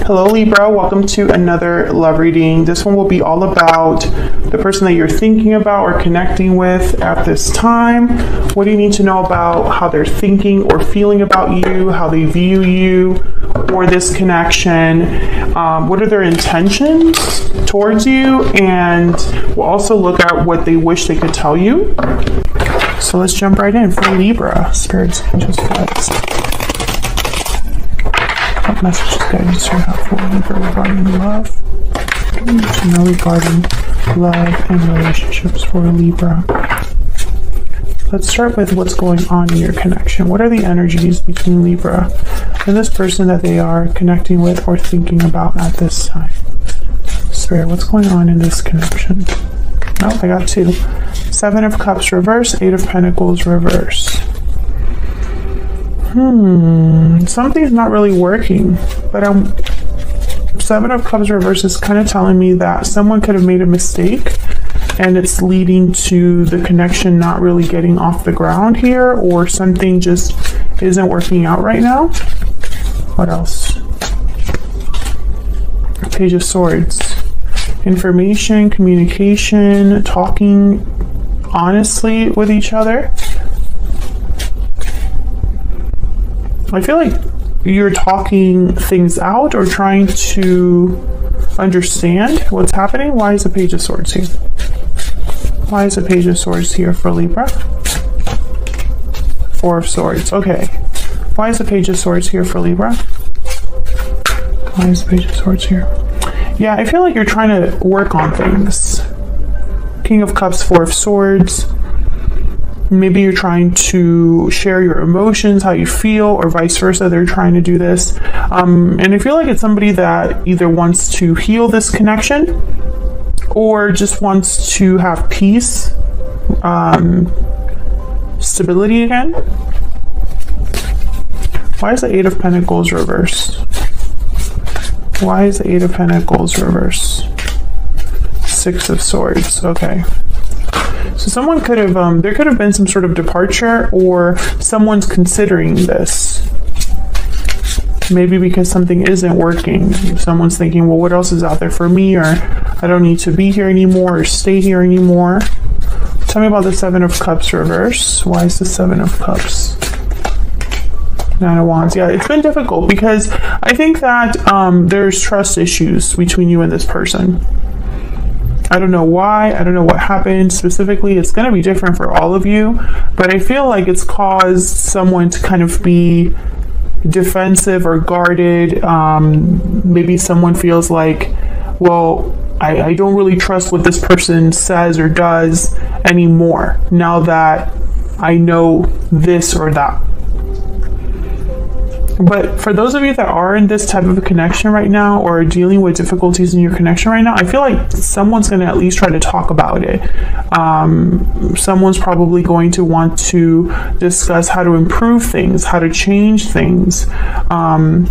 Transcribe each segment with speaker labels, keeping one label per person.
Speaker 1: Hello Libra, welcome to another love reading. This one will be all about the person that you're thinking about or connecting with at this time. What do you need to know about how they're thinking or feeling about you, how they view you or this connection? What are their intentions towards you? And we'll also look at what they wish they could tell you. So let's jump right in for Libra. Spirits, angels, guides. What messages, guidance do you have for Libra regarding love? What do you need to know regarding love and relationships for Libra? Let's start with what's going on in your connection. What are the energies between Libra and this person that they are connecting with or thinking about at this time? Spirit, what's going on in this connection? Oh, I got two. 7 of Cups reverse, 8 of Pentacles reverse. Something's not really working, but 7 of Cups reverse is kind of telling me that someone could have made a mistake and it's leading to the connection not really getting off the ground here, or something just isn't working out right now. What else? Page of Swords. Information, communication, talking honestly with each other. I feel like you're talking things out or trying to understand what's happening. Why is the Page of Swords here? Why is the Page of Swords here for Libra? 4 of Swords. Okay. Why is the Page of Swords here for Libra? Why is the Page of Swords here? Yeah, I feel like you're trying to work on things. King of Cups, 4 of Swords. Maybe you're trying to share your emotions, how you feel, or vice versa. They're trying to do this. And I feel like it's somebody that either wants to heal this connection or just wants to have peace, stability again. Why is the 8 of Pentacles reverse? Why is the 8 of Pentacles reverse? 6 of Swords. Okay. So someone could have, there could have been some sort of departure, or someone's considering this. Maybe because something isn't working. Someone's thinking, well, what else is out there for me? Or I don't need to be here anymore or stay here anymore. Tell me about the 7 of Cups reverse. Why is the 7 of Cups? 9 of Wands. Yeah, it's been difficult because I think that there's trust issues between you and this person. I don't know why. I don't know what happened specifically. It's going to be different for all of you, but I feel like it's caused someone to kind of be defensive or guarded. Maybe someone feels like, well, I don't really trust what this person says or does anymore now that I know this or that. But for those of you that are in this type of a connection right now or dealing with difficulties in your connection right now, I feel like someone's going to at least try to talk about it. Someone's probably going to want to discuss how to improve things, how to change things. And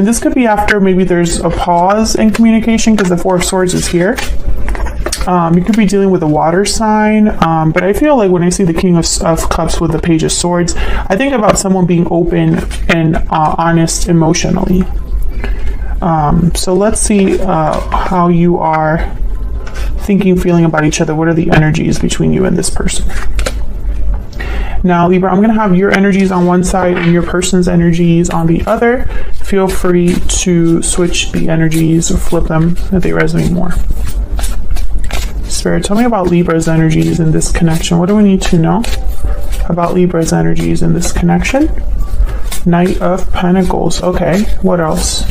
Speaker 1: this could be after maybe there's a pause in communication because the 4 of Swords is here. You could be dealing with a water sign, but I feel like when I see the King of Cups with the Page of Swords, I think about someone being open and honest emotionally. So let's see how you are thinking, feeling about each other. What are the energies between you and this person? Now, Libra, I'm going to have your energies on one side and your person's energies on the other. Feel free to switch the energies or flip them if they resonate more. Spirit, tell me about Libra's energies in this connection. What do we need to know about Libra's energies in this connection? Knight of Pentacles. Okay, what else?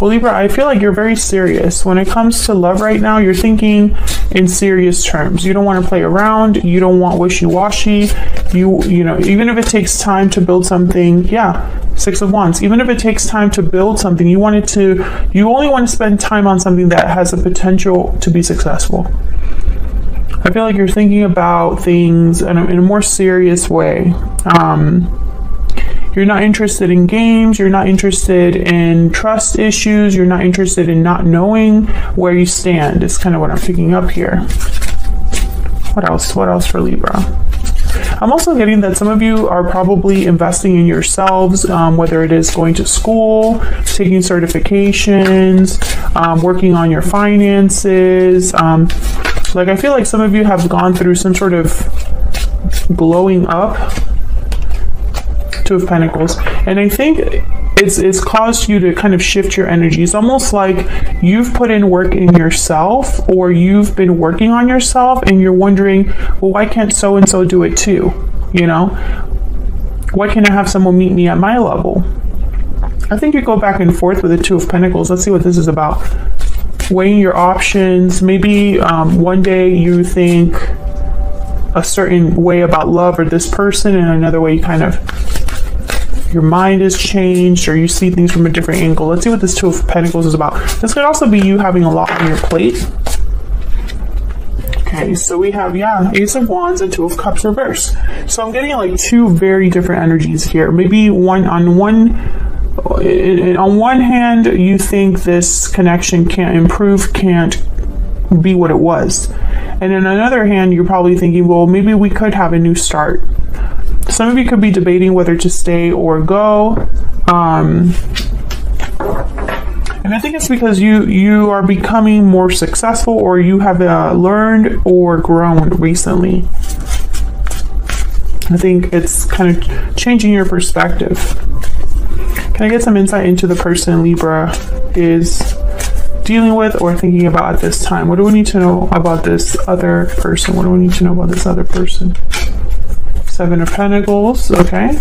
Speaker 1: Well, Libra, I feel like you're very serious. When it comes to love right now, you're thinking in serious terms. You don't want to play around. You don't want wishy-washy. You know, even if it takes time to build something, yeah, 6 of Wands. Even if it takes time to build something, you only want to spend time on something that has the potential to be successful. I feel like you're thinking about things in a more serious way. You're not interested in games. You're not interested in trust issues. You're not interested in not knowing where you stand. It's kind of what I'm picking up here. What else? What else for Libra? I'm also getting that some of you are probably investing in yourselves, whether it is going to school, taking certifications, working on your finances. Like I feel like some of you have gone through some sort of glowing up. Two of Pentacles. And I think it's caused you to kind of shift your energy. It's almost like you've put in work in yourself, or you've been working on yourself and you're wondering, well, why can't so-and-so do it too? You know, why can't I have someone meet me at my level? I think you go back and forth with the Two of Pentacles. Let's see what this is about. Weighing your options. Maybe one day you think a certain way about love or this person, and another way you kind of, your mind is changed, or you see things from a different angle. Let's see what this Two of Pentacles is about. This could also be you having a lot on your plate. Okay, so we have, Ace of Wands and Two of Cups reverse. So I'm getting like two very different energies here. Maybe on one hand, you think this connection can't improve, can't be what it was. And on another hand, you're probably thinking, well, maybe we could have a new start. Some of you could be debating whether to stay or go. And I think it's because you are becoming more successful, or you have learned or grown recently. I think it's kind of changing your perspective. Can I get some insight into the person Libra is dealing with or thinking about at this time? What do we need to know about this other person? What do we need to know about this other person? Seven of Pentacles, okay.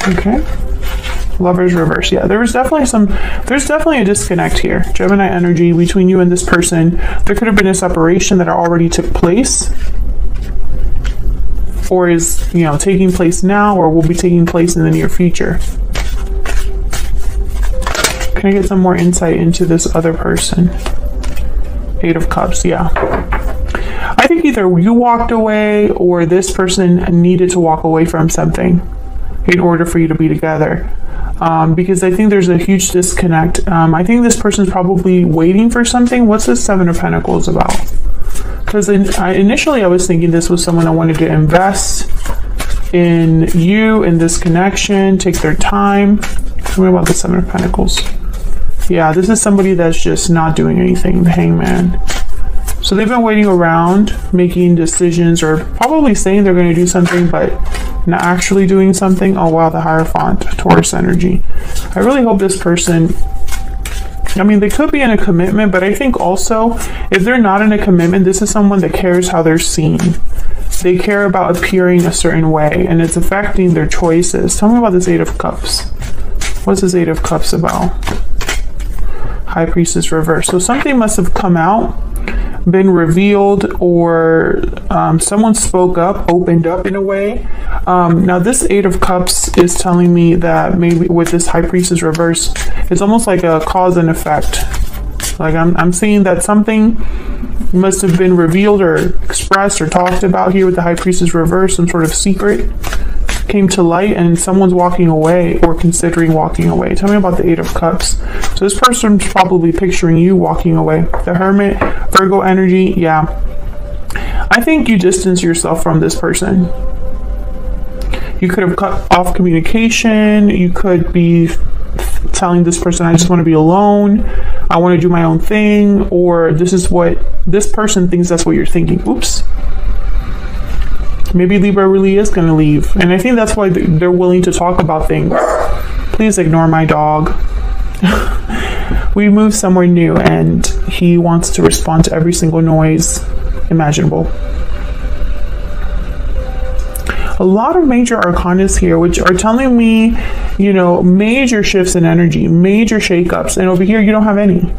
Speaker 1: Okay. Lovers reverse. Yeah, there's definitely a disconnect here. Gemini energy between you and this person. There could have been a separation that already took place, or is, you know, taking place now, or will be taking place in the near future. Can I get some more insight into this other person? Eight of Cups, yeah. I think either you walked away, or this person needed to walk away from something in order for you to be together. Because I think there's a huge disconnect. I think this person's probably waiting for something. What's this Seven of Pentacles about? Because initially I was thinking this was someone that wanted to invest in you, in this connection, take their time. Tell me about the Seven of Pentacles. Yeah, this is somebody that's just not doing anything, the Hangman. So they've been waiting around, making decisions, or probably saying they're going to do something, but not actually doing something. Oh wow, the Hierophant, Taurus energy. I really hope this person, I mean, they could be in a commitment, but I think also if they're not in a commitment, this is someone that cares how they're seen. They care about appearing a certain way, and it's affecting their choices. Tell me about this Eight of Cups. What's this Eight of Cups about? High Priestess reverse. So something must have come out, been revealed, or someone spoke up, opened up in a way. Now this Eight of Cups is telling me that maybe with this High Priestess reverse, it's almost like a cause and effect. Like I'm seeing that something must have been revealed or expressed or talked about here with the High Priestess reverse. Some sort of secret came to light, and someone's walking away or considering walking away. Tell me about the Eight of Cups. So this person's probably picturing you walking away. The Hermit, Virgo energy, yeah. I think you distance yourself from this person. You could have cut off communication. You could be telling this person, I just want to be alone. I want to do my own thing. Or this is what this person thinks that's what you're thinking. Oops. Maybe Libra really is going to leave. And I think that's why they're willing to talk about things. Please ignore my dog. We moved somewhere new and he wants to respond to every single noise imaginable. A lot of major arcanas here, which are telling me, you know, major shifts in energy, major shakeups. And over here, you don't have any.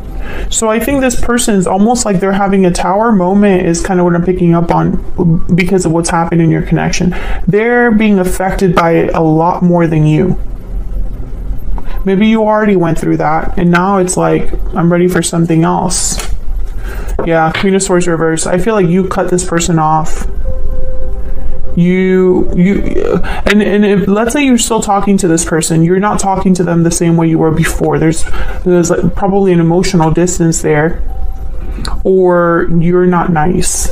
Speaker 1: So I think this person is almost like they're having a tower moment is kind of what I'm picking up on because of what's happened in your connection. They're being affected by it a lot more than you. Maybe you already went through that and now it's like, I'm ready for something else. Yeah, Queen of Swords reverse. I feel like you cut this person off. And if, let's say you're still talking to this person, you're not talking to them the same way you were before. There's like probably an emotional distance there, or you're not nice.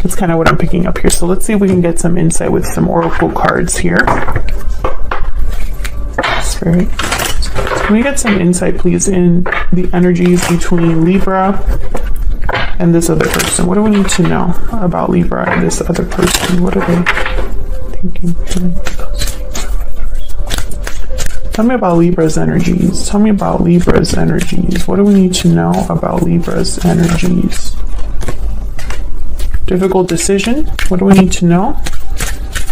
Speaker 1: That's kind of what I'm picking up here. So let's see if we can get some insight with some oracle cards here. Spirit, can we get some insight, please, in the energies between Libra and this other person? What do we need to know about Libra and this other person? What are they thinking? Tell me about Libra's energies. Tell me about Libra's energies. What do we need to know about Libra's energies? Difficult decision. What do we need to know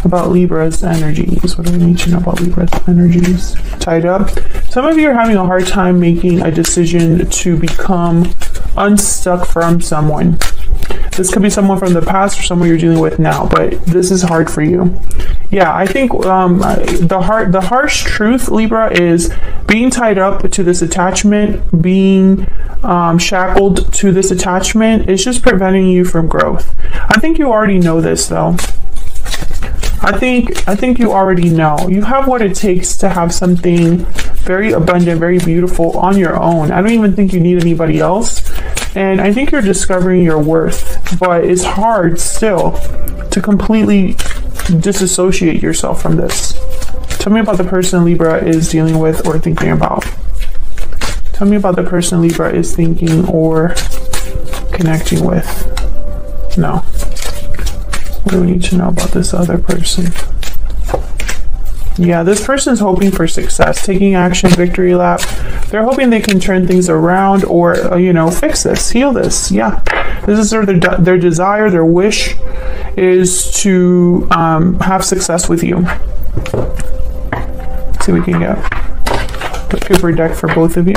Speaker 1: about Libra's energies? What do we need to know about Libra's energies? Tied up. Some of you are having a hard time making a decision to become unstuck from someone. This could be someone from the past or someone you're dealing with now, but this is hard for you. Yeah, I think the harsh truth, Libra, is being tied up to this attachment, being shackled to this attachment is just preventing you from growth. I think you already know this, though. I think you already know. You have what it takes to have something very abundant, very beautiful on your own. I don't even think you need anybody else. And I think you're discovering your worth, but it's hard still to completely disassociate yourself from this. Tell me about the person Libra is dealing with or thinking about. Tell me about the person Libra is thinking or connecting with. No. What do we need to know about this other person? Yeah, this person's hoping for success, taking action, victory lap. They're hoping they can turn things around or, fix this, heal this. Yeah, this is their desire, their wish is to have success with you. Let's see what we can get. Put paper deck for both of you.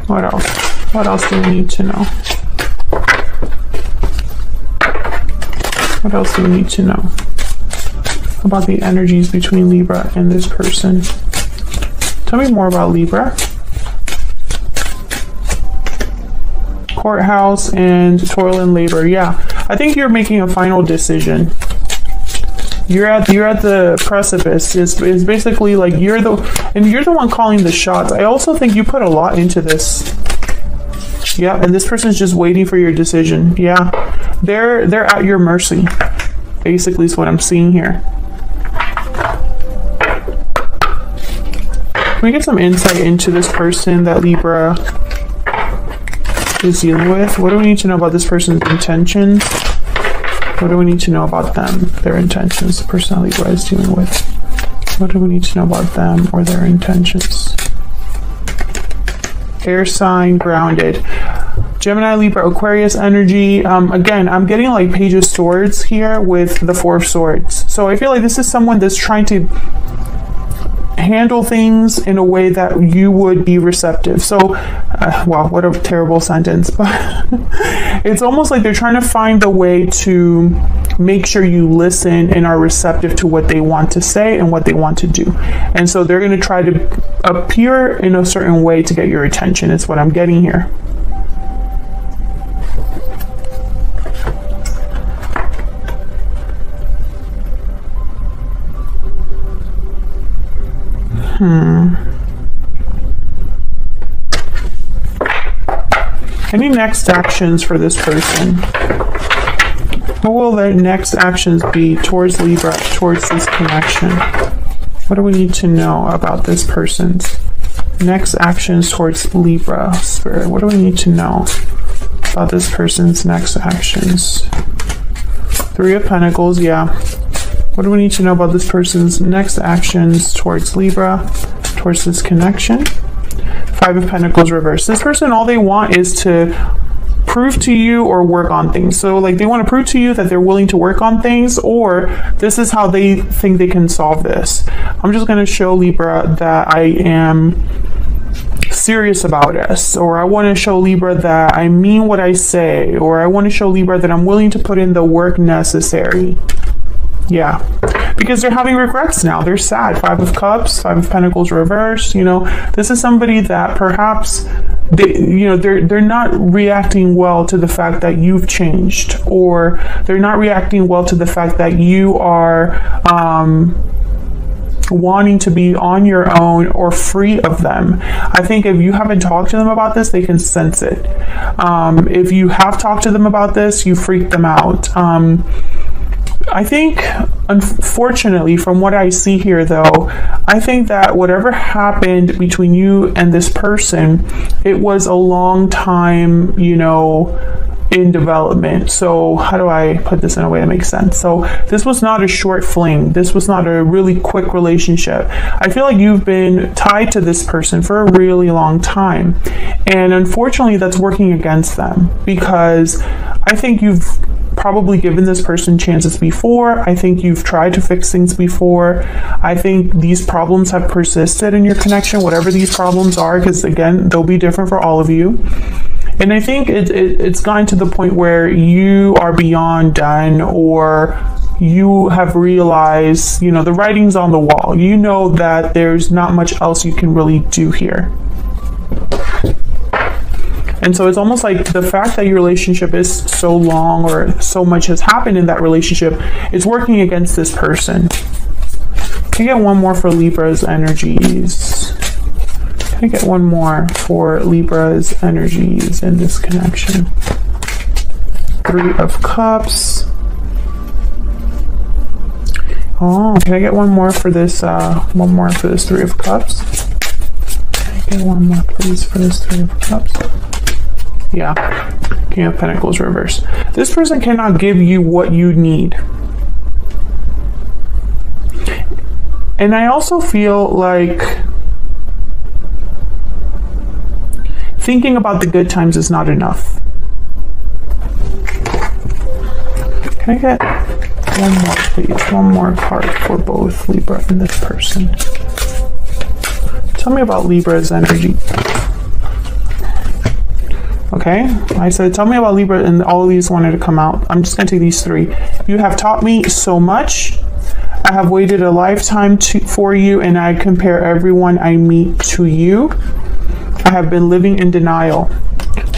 Speaker 1: What else? What else do we need to know? What else do we need to know about the energies between Libra and this person? Tell me more about Libra. Courthouse and toil and labor. Yeah, I think you're making a final decision. You're at the precipice. It's basically like you're the one calling the shots. I also think you put a lot into this. Yeah, and this person's just waiting for your decision. Yeah, they're at your mercy. Basically, is what I'm seeing here. Can we get some insight into this person that Libra is dealing with? What do we need to know about this person's intentions? What do we need to know about them, their intentions, the person that Libra is dealing with? What do we need to know about them or their intentions? Air sign, grounded. Gemini, Libra, Aquarius energy. Again, I'm getting like Page of Swords here with the Four of Swords. So I feel like this is someone that's trying to handle things in a way that you would be receptive. So, wow, what a terrible sentence. But it's almost like they're trying to find a way to make sure you listen and are receptive to what they want to say and what they want to do. And so they're going to try to appear in a certain way to get your attention. It's what I'm getting here. Any next actions for this person? What will their next actions be towards Libra, towards this connection? What do we need to know about this person's next actions towards Libra, Spirit? What do we need to know about this person's next actions? Three of Pentacles, yeah. What do we need to know about this person's next actions towards Libra, towards this connection? Five of Pentacles reversed. This person, all they want is to prove to you or work on things. So like they want to prove to you that they're willing to work on things, or this is how they think they can solve this. I'm just going to show Libra that I am serious about us, or I want to show Libra that I mean what I say, or I want to show Libra that I'm willing to put in the work necessary. Yeah, because they're having regrets now. They're sad. Five of Cups, Five of Pentacles reversed. This is somebody that perhaps they're not reacting well to the fact that you've changed, or they're not reacting well to the fact that you are wanting to be on your own or free of them. I think if you haven't talked to them about this, they can sense it. If you have talked to them about this, you freak them out. I think, unfortunately, from what I see here, though, I think that whatever happened between you and this person, it was a long time, you know, in development. So how do I put this in a way that makes sense? So this was not a short fling. This was not a really quick relationship. I feel like you've been tied to this person for a really long time. And unfortunately, that's working against them, because I think you've probably given this person chances before. I think you've tried to fix things before. I think these problems have persisted in your connection, whatever these problems are, because again, they'll be different for all of you. And I think it's gotten to the point where you are beyond done, or you have realized, you know, the writing's on the wall. You know that there's not much else you can really do here. And so it's almost like the fact that your relationship is so long, or so much has happened in that relationship, is working against this person. Can I get one more for Libra's energies? Can I get one more for Libra's energies in this connection? 3 of Cups. Oh, can I get one more for this? One more for this 3 of Cups. Can I get one more, please, for this 3 of Cups? Yeah, King of Pentacles reverse. This person cannot give you what you need. And I also feel like thinking about the good times is not enough. Can I get one more, please? One more card for both Libra and this person. Tell me about Libra's energy. Okay, I said, tell me about Libra, and all of these wanted to come out. I'm just going to take these 3. You have taught me so much. I have waited a lifetime for you, and I compare everyone I meet to you. I have been living in denial.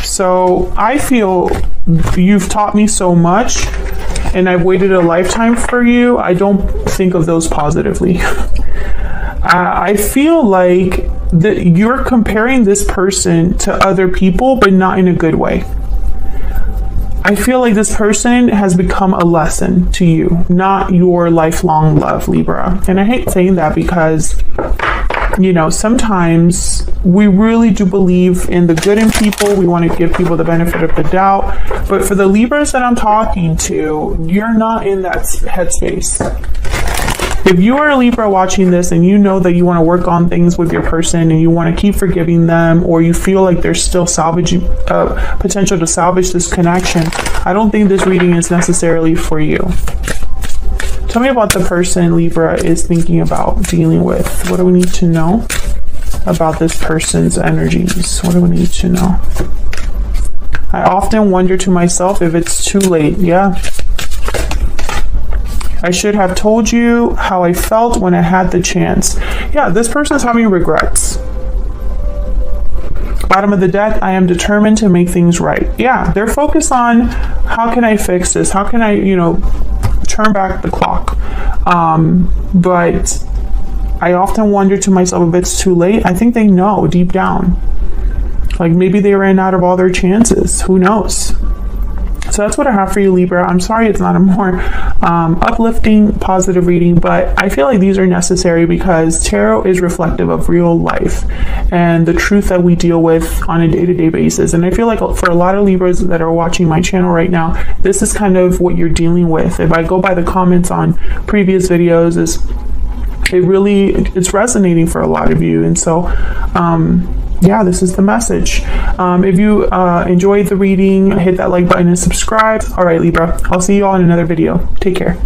Speaker 1: So I feel you've taught me so much, and I've waited a lifetime for you. I don't think of those positively. I feel like that you're comparing this person to other people, but not in a good way. I feel like this person has become a lesson to you, not your lifelong love, Libra. And I hate saying that because, you know, sometimes we really do believe in the good in people. We want to give people the benefit of the doubt. But for the Libras that I'm talking to, you're not in that headspace. If you are a Libra watching this and you know that you want to work on things with your person and you want to keep forgiving them, or you feel like there's still potential to salvage this connection, I don't think this reading is necessarily for you. Tell me about the person Libra is thinking about dealing with. What do we need to know about this person's energies? What do we need to know? I often wonder to myself if it's too late. Yeah. I should have told you how I felt when I had the chance. Yeah, this person is having regrets. Bottom of the deck, I am determined to make things right. Yeah, they're focused on how can I fix this? How can I, you know, turn back the clock? But I often wonder to myself if it's too late. I think they know deep down. Like maybe they ran out of all their chances. Who knows? So that's what I have for you, Libra. I'm sorry it's not a more uplifting, positive reading, but I feel like these are necessary because tarot is reflective of real life and the truth that we deal with on a day-to-day basis. And I feel like for a lot of Libras that are watching my channel right now, this is kind of what you're dealing with. If I go by the comments on previous videos, it's resonating for a lot of you. And so, yeah, this is the message. If you enjoyed the reading, hit that like button and subscribe. All right, Libra, I'll see you all in another video. Take care.